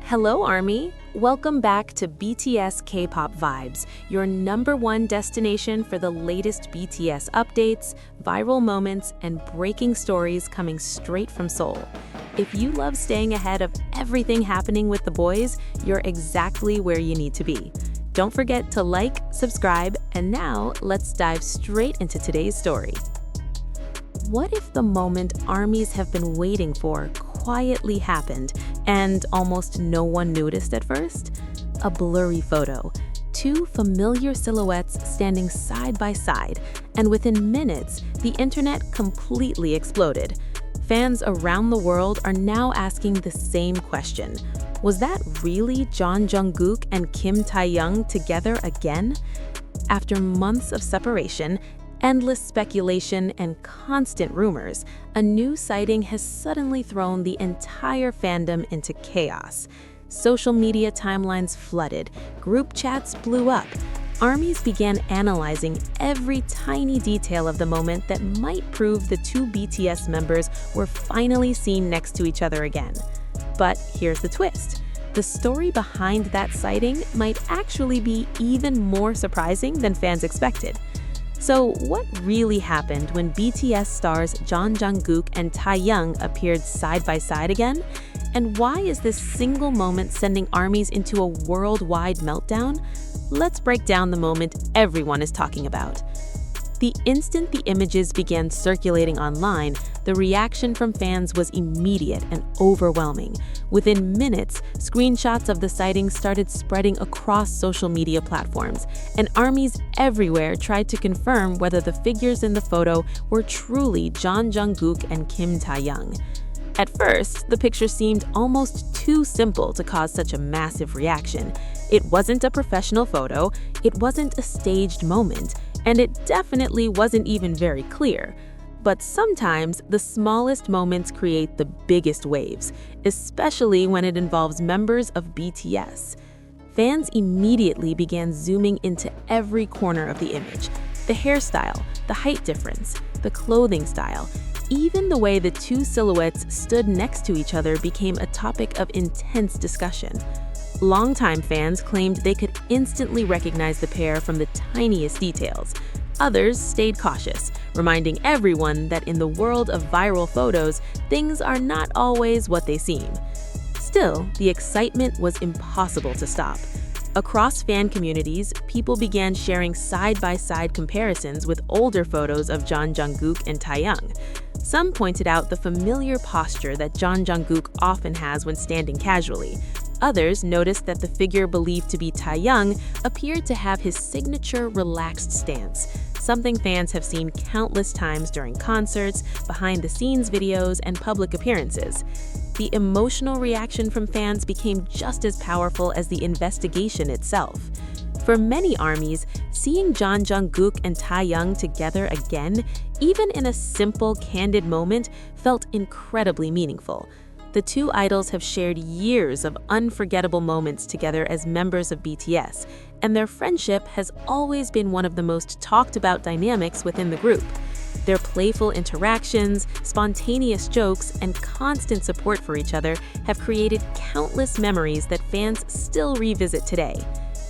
Hello, ARMY! Welcome back to BTS K-pop Vibes, your #1 destination for the latest BTS updates, viral moments, and breaking stories coming straight from Seoul. If you love staying ahead of everything happening with the boys, you're exactly where you need to be. Don't forget to like, subscribe, and now let's dive straight into today's story. What if the moment ARMYs have been waiting for quietly happened and almost no one noticed at first? A blurry photo, two familiar silhouettes standing side by side, and within minutes, the internet completely exploded. Fans around the world are now asking the same question. Was that really Jungkook and Kim Taehyung together again? After months of separation, endless speculation, and constant rumors, a new sighting has suddenly thrown the entire fandom into chaos. Social media timelines flooded, group chats blew up. ARMYs began analyzing every tiny detail of the moment that might prove the two BTS members were finally seen next to each other again. But here's the twist. The story behind that sighting might actually be even more surprising than fans expected. So what really happened when BTS stars Jungkook and Taehyung appeared side by side again? And why is this single moment sending ARMYs into a worldwide meltdown? Let's break down the moment everyone is talking about. The instant the images began circulating online, the reaction from fans was immediate and overwhelming. Within minutes, screenshots of the sighting started spreading across social media platforms, and ARMYs everywhere tried to confirm whether the figures in the photo were truly Jungkook and Kim Taehyung. At first, the picture seemed almost too simple to cause such a massive reaction. It wasn't a professional photo, it wasn't a staged moment, and it definitely wasn't even very clear. But sometimes, the smallest moments create the biggest waves, especially when it involves members of BTS. Fans immediately began zooming into every corner of the image. The hairstyle, the height difference, the clothing style, even the way the two silhouettes stood next to each other became a topic of intense discussion. Longtime fans claimed they could instantly recognize the pair from the tiniest details. Others stayed cautious, reminding everyone that in the world of viral photos, things are not always what they seem. Still, the excitement was impossible to stop. Across fan communities, people began sharing side-by-side comparisons with older photos of Jungkook and Taehyung. Some pointed out the familiar posture that Jungkook often has when standing casually. Others noticed that the figure believed to be Taehyung appeared to have his signature relaxed stance, something fans have seen countless times during concerts, behind-the-scenes videos, and public appearances. The emotional reaction from fans became just as powerful as the investigation itself. For many ARMYs, seeing Jungkook and Taehyung together again, even in a simple, candid moment, felt incredibly meaningful. The two idols have shared years of unforgettable moments together as members of BTS, and their friendship has always been one of the most talked about dynamics within the group. Their playful interactions, spontaneous jokes, and constant support for each other have created countless memories that fans still revisit today.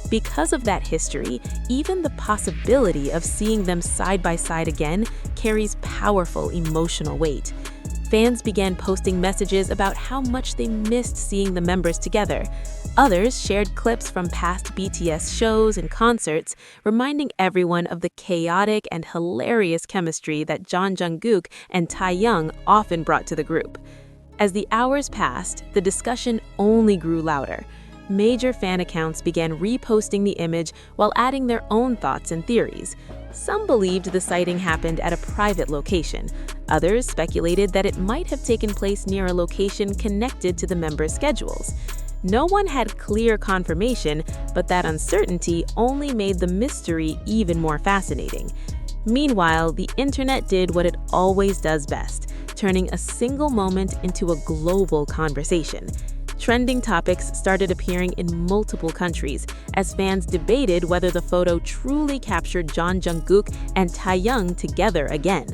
Because of that history, even the possibility of seeing them side by side again carries powerful emotional weight. Fans began posting messages about how much they missed seeing the members together. Others shared clips from past BTS shows and concerts, reminding everyone of the chaotic and hilarious chemistry that Jungkook and Taehyung often brought to the group. As the hours passed, the discussion only grew louder. Major fan accounts began reposting the image while adding their own thoughts and theories. Some believed the sighting happened at a private location. Others speculated that it might have taken place near a location connected to the members' schedules. No one had clear confirmation, but that uncertainty only made the mystery even more fascinating. Meanwhile, the internet did what it always does best, turning a single moment into a global conversation. Trending topics started appearing in multiple countries as fans debated whether the photo truly captured Jungkook and Taehyung together again.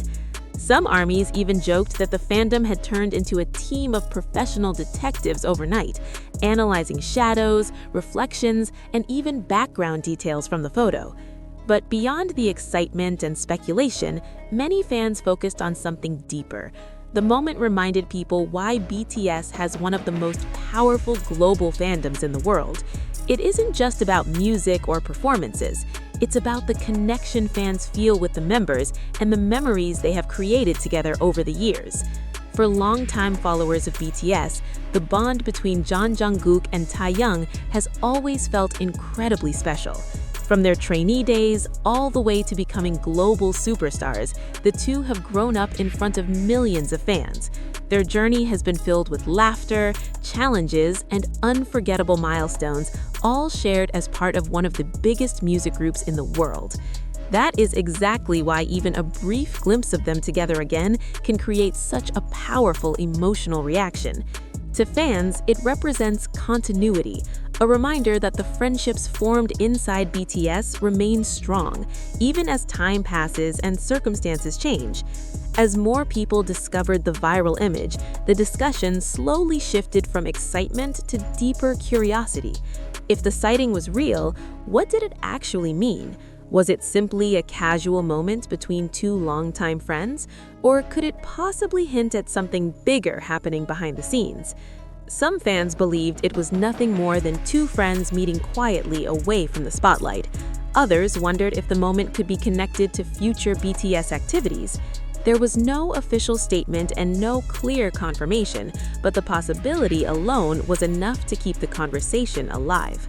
Some ARMYs even joked that the fandom had turned into a team of professional detectives overnight, analyzing shadows, reflections, and even background details from the photo. But beyond the excitement and speculation, many fans focused on something deeper. The moment reminded people why BTS has one of the most powerful global fandoms in the world. It isn't just about music or performances. It's about the connection fans feel with the members and the memories they have created together over the years. For longtime followers of BTS, the bond between Jungkook and Taehyung has always felt incredibly special. From their trainee days all the way to becoming global superstars, the two have grown up in front of millions of fans. Their journey has been filled with laughter, challenges, and unforgettable milestones, all shared as part of one of the biggest music groups in the world. That is exactly why even a brief glimpse of them together again can create such a powerful emotional reaction. To fans, it represents continuity, a reminder that the friendships formed inside BTS remain strong, even as time passes and circumstances change. As more people discovered the viral image, the discussion slowly shifted from excitement to deeper curiosity. If the sighting was real, what did it actually mean? Was it simply a casual moment between two longtime friends, or could it possibly hint at something bigger happening behind the scenes? Some fans believed it was nothing more than two friends meeting quietly away from the spotlight. Others wondered if the moment could be connected to future BTS activities. There was no official statement and no clear confirmation, but the possibility alone was enough to keep the conversation alive.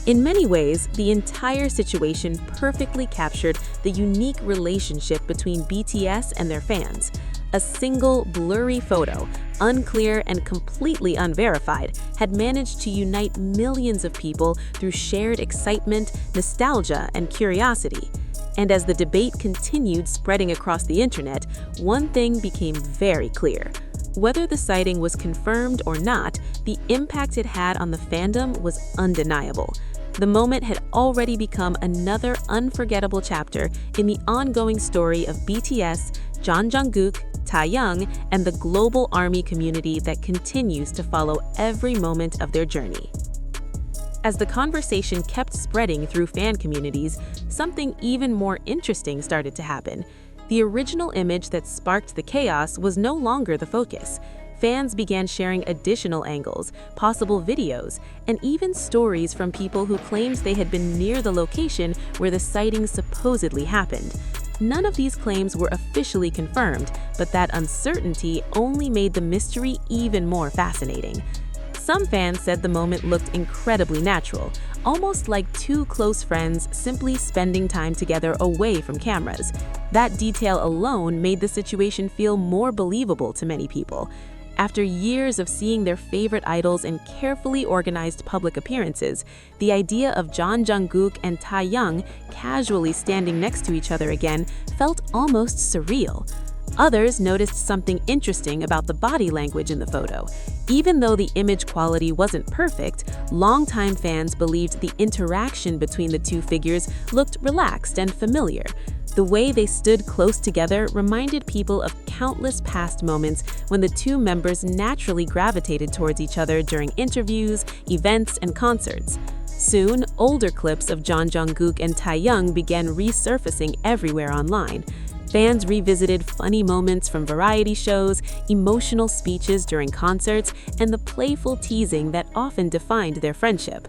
In many ways, the entire situation perfectly captured the unique relationship between BTS and their fans. A single, blurry photo, unclear and completely unverified, had managed to unite millions of people through shared excitement, nostalgia, and curiosity. And as the debate continued spreading across the internet, one thing became very clear. Whether the sighting was confirmed or not, the impact it had on the fandom was undeniable. The moment had already become another unforgettable chapter in the ongoing story of BTS, Jungkook, Taehyung, and the global ARMY community that continues to follow every moment of their journey. As the conversation kept spreading through fan communities, something even more interesting started to happen. The original image that sparked the chaos was no longer the focus. Fans began sharing additional angles, possible videos, and even stories from people who claimed they had been near the location where the sighting supposedly happened. None of these claims were officially confirmed, but that uncertainty only made the mystery even more fascinating. Some fans said the moment looked incredibly natural, almost like two close friends simply spending time together away from cameras. That detail alone made the situation feel more believable to many people. After years of seeing their favorite idols in carefully organized public appearances, the idea of Jungkook and Taehyung casually standing next to each other again felt almost surreal. Others noticed something interesting about the body language in the photo. Even though the image quality wasn't perfect, longtime fans believed the interaction between the two figures looked relaxed and familiar. The way they stood close together reminded people of countless past moments when the two members naturally gravitated towards each other during interviews, events, and concerts. Soon, older clips of Jungkook and Taehyung began resurfacing everywhere online. Fans revisited funny moments from variety shows, emotional speeches during concerts, and the playful teasing that often defined their friendship.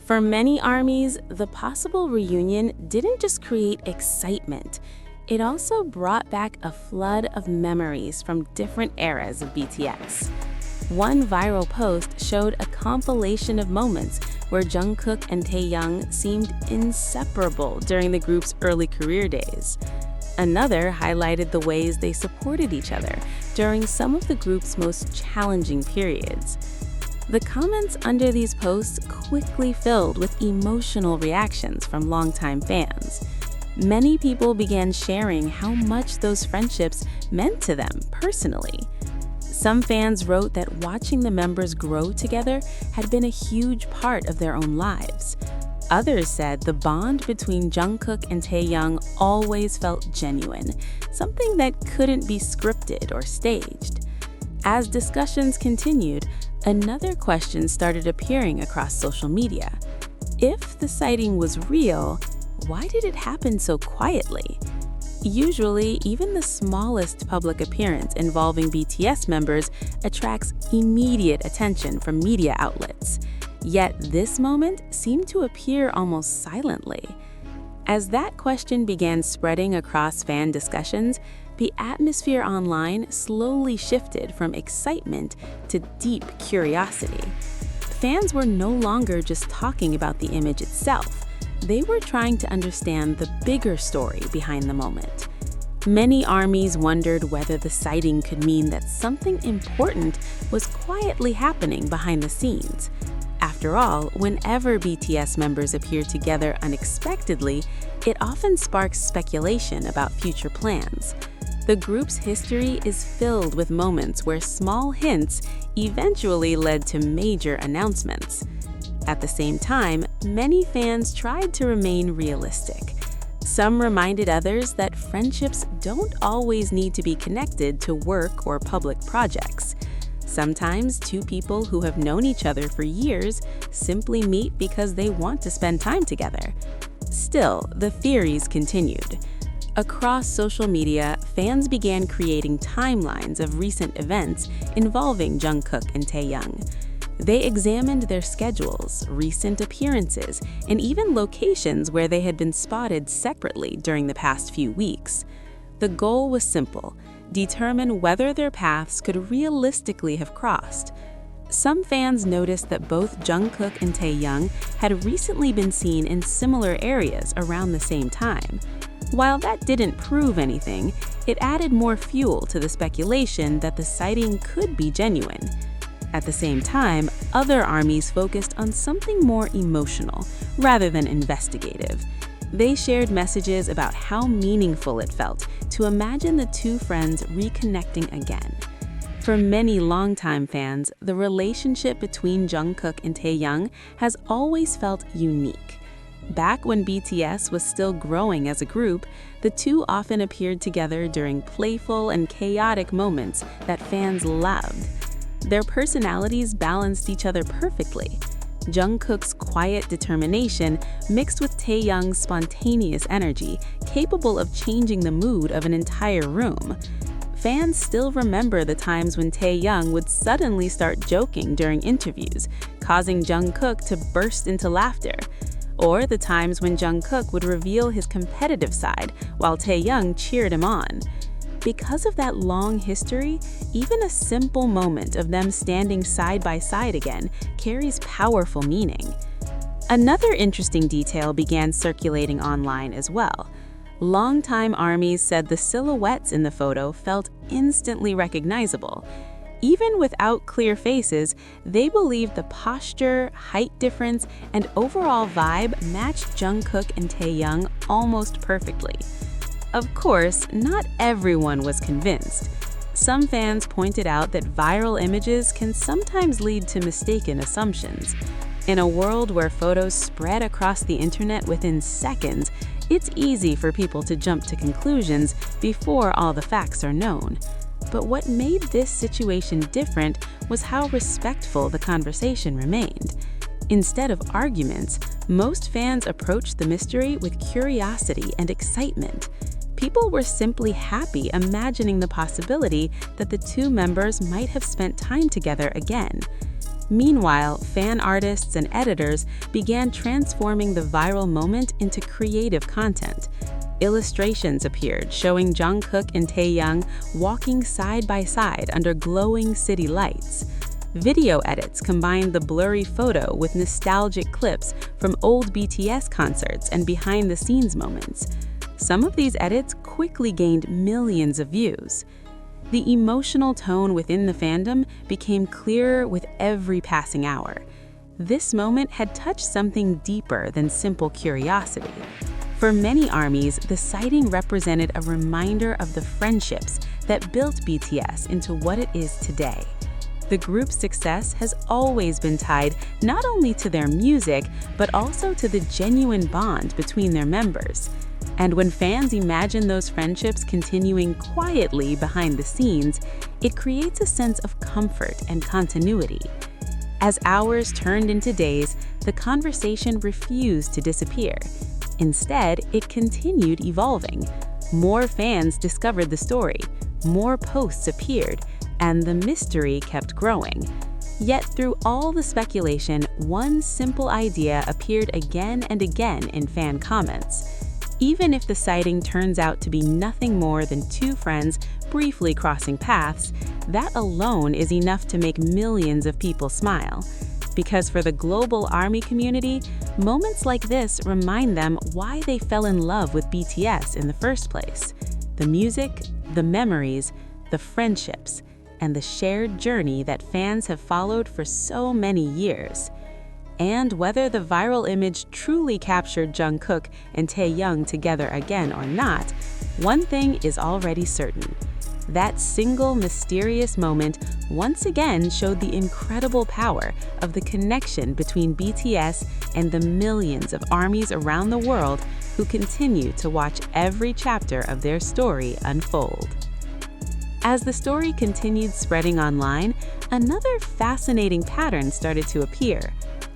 For many ARMYs, the possible reunion didn't just create excitement. It also brought back a flood of memories from different eras of BTS. One viral post showed a compilation of moments where Jungkook and Taehyung seemed inseparable during the group's early career days. Another highlighted the ways they supported each other during some of the group's most challenging periods. The comments under these posts quickly filled with emotional reactions from longtime fans. Many people began sharing how much those friendships meant to them personally. Some fans wrote that watching the members grow together had been a huge part of their own lives. Others said the bond between Jungkook and Taehyung always felt genuine, something that couldn't be scripted or staged. As discussions continued, another question started appearing across social media. If the sighting was real, why did it happen so quietly? Usually, even the smallest public appearance involving BTS members attracts immediate attention from media outlets. Yet this moment seemed to appear almost silently. As that question began spreading across fan discussions, the atmosphere online slowly shifted from excitement to deep curiosity. Fans were no longer just talking about the image itself. They were trying to understand the bigger story behind the moment. Many armies wondered whether the sighting could mean that something important was quietly happening behind the scenes. After all, whenever BTS members appear together unexpectedly, it often sparks speculation about future plans. The group's history is filled with moments where small hints eventually led to major announcements. At the same time, many fans tried to remain realistic. Some reminded others that friendships don't always need to be connected to work or public projects. Sometimes two people who have known each other for years simply meet because they want to spend time together. Still, the theories continued. Across social media, fans began creating timelines of recent events involving Jungkook and Taehyung. They examined their schedules, recent appearances, and even locations where they had been spotted separately during the past few weeks. The goal was simple: determine whether their paths could realistically have crossed. Some fans noticed that both Jungkook and Taehyung had recently been seen in similar areas around the same time. While that didn't prove anything, it added more fuel to the speculation that the sighting could be genuine. At the same time, other armies focused on something more emotional rather than investigative. They shared messages about how meaningful it felt to imagine the two friends reconnecting again. For many longtime fans, the relationship between Jungkook and Taehyung has always felt unique. Back when BTS was still growing as a group, the two often appeared together during playful and chaotic moments that fans loved. Their personalities balanced each other perfectly. Jungkook's quiet determination mixed with Taehyung's spontaneous energy, capable of changing the mood of an entire room. Fans still remember the times when Taehyung would suddenly start joking during interviews, causing Jungkook to burst into laughter. Or the times when Jungkook would reveal his competitive side while Taehyung cheered him on. Because of that long history, even a simple moment of them standing side by side again carries powerful meaning. Another interesting detail began circulating online as well. Longtime armies said the silhouettes in the photo felt instantly recognizable. Even without clear faces, they believed the posture, height difference, and overall vibe matched Jungkook and Taehyung almost perfectly. Of course, not everyone was convinced. Some fans pointed out that viral images can sometimes lead to mistaken assumptions. In a world where photos spread across the internet within seconds, it's easy for people to jump to conclusions before all the facts are known. But what made this situation different was how respectful the conversation remained. Instead of arguments, most fans approached the mystery with curiosity and excitement. People were simply happy imagining the possibility that the two members might have spent time together again. Meanwhile, fan artists and editors began transforming the viral moment into creative content. Illustrations appeared showing Jungkook and Taehyung walking side by side under glowing city lights. Video edits combined the blurry photo with nostalgic clips from old BTS concerts and behind-the-scenes moments. Some of these edits quickly gained millions of views. The emotional tone within the fandom became clearer with every passing hour. This moment had touched something deeper than simple curiosity. For many armies, the sighting represented a reminder of the friendships that built BTS into what it is today. The group's success has always been tied not only to their music, but also to the genuine bond between their members. And when fans imagine those friendships continuing quietly behind the scenes, it creates a sense of comfort and continuity. As hours turned into days, the conversation refused to disappear. Instead, it continued evolving. More fans discovered the story, more posts appeared, and the mystery kept growing. Yet through all the speculation, one simple idea appeared again and again in fan comments. Even if the sighting turns out to be nothing more than two friends briefly crossing paths, that alone is enough to make millions of people smile. Because for the global ARMY community, moments like this remind them why they fell in love with BTS in the first place. The music, the memories, the friendships, and the shared journey that fans have followed for so many years. And whether the viral image truly captured Jungkook and Taehyung together again or not, one thing is already certain. That single mysterious moment once again showed the incredible power of the connection between BTS and the millions of ARMYs around the world who continue to watch every chapter of their story unfold. As the story continued spreading online, another fascinating pattern started to appear.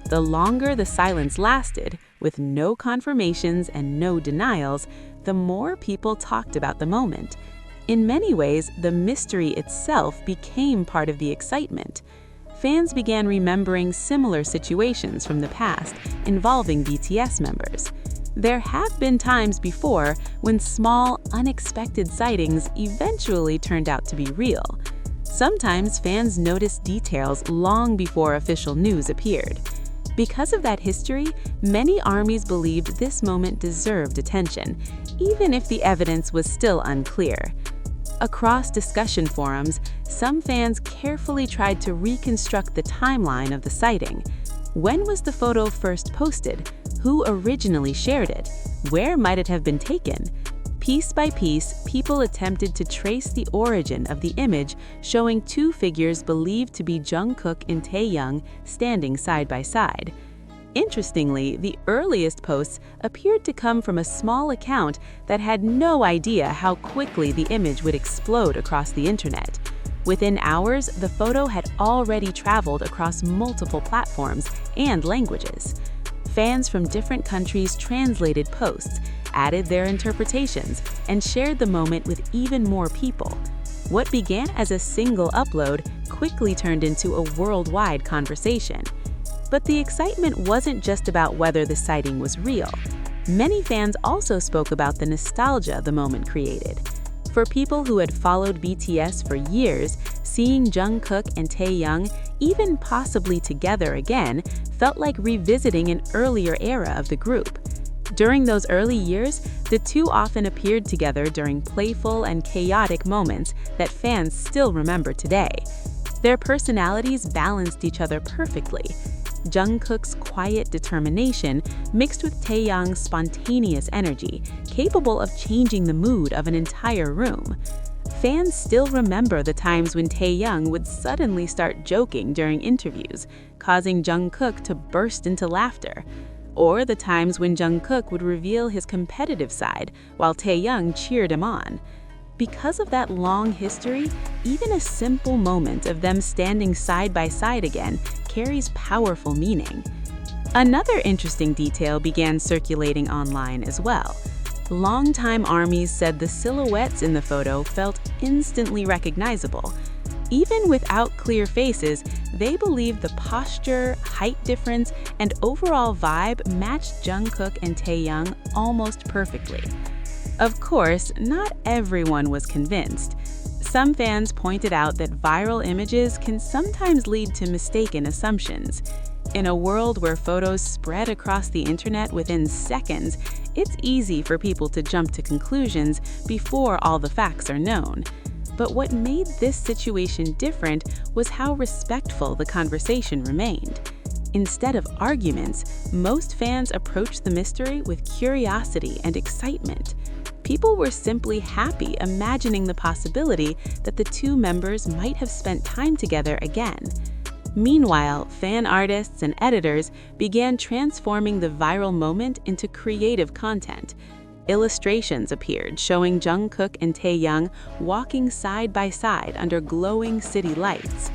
The longer the silence lasted, with no confirmations and no denials, the more people talked about the moment. In many ways, the mystery itself became part of the excitement. Fans began remembering similar situations from the past involving BTS members. There have been times before when small, unexpected sightings eventually turned out to be real. Sometimes fans noticed details long before official news appeared. Because of that history, many ARMYs believed this moment deserved attention, even if the evidence was still unclear. Across discussion forums, some fans carefully tried to reconstruct the timeline of the sighting. When was the photo first posted? Who originally shared it? Where might it have been taken? Piece by piece, people attempted to trace the origin of the image, showing two figures believed to be Jungkook and Taehyung standing side by side. Interestingly, the earliest posts appeared to come from a small account that had no idea how quickly the image would explode across the internet. Within hours, the photo had already traveled across multiple platforms and languages. Fans from different countries translated posts, added their interpretations, and shared the moment with even more people. What began as a single upload quickly turned into a worldwide conversation. But the excitement wasn't just about whether the sighting was real. Many fans also spoke about the nostalgia the moment created. For people who had followed BTS for years, seeing Jungkook and Taehyung, even possibly together again, felt like revisiting an earlier era of the group. During those early years, the two often appeared together during playful and chaotic moments that fans still remember today. Their personalities balanced each other perfectly. Jungkook's quiet determination mixed with Taehyung's spontaneous energy, capable of changing the mood of an entire room. Fans still remember the times when Taehyung would suddenly start joking during interviews, causing Jungkook to burst into laughter. Or the times when Jungkook would reveal his competitive side while Taehyung cheered him on. Because of that long history, even a simple moment of them standing side by side again carries powerful meaning. Another interesting detail began circulating online as well. Longtime ARMYs said the silhouettes in the photo felt instantly recognizable. Even without clear faces, they believed the posture, height difference, and overall vibe matched Jungkook and Taehyung almost perfectly. Of course, not everyone was convinced. Some fans pointed out that viral images can sometimes lead to mistaken assumptions. In a world where photos spread across the internet within seconds, it's easy for people to jump to conclusions before all the facts are known. But what made this situation different was how respectful the conversation remained. Instead of arguments, most fans approached the mystery with curiosity and excitement. People were simply happy imagining the possibility that the two members might have spent time together again. Meanwhile, fan artists and editors began transforming the viral moment into creative content. Illustrations appeared showing Jungkook and Taehyung walking side by side under glowing city lights.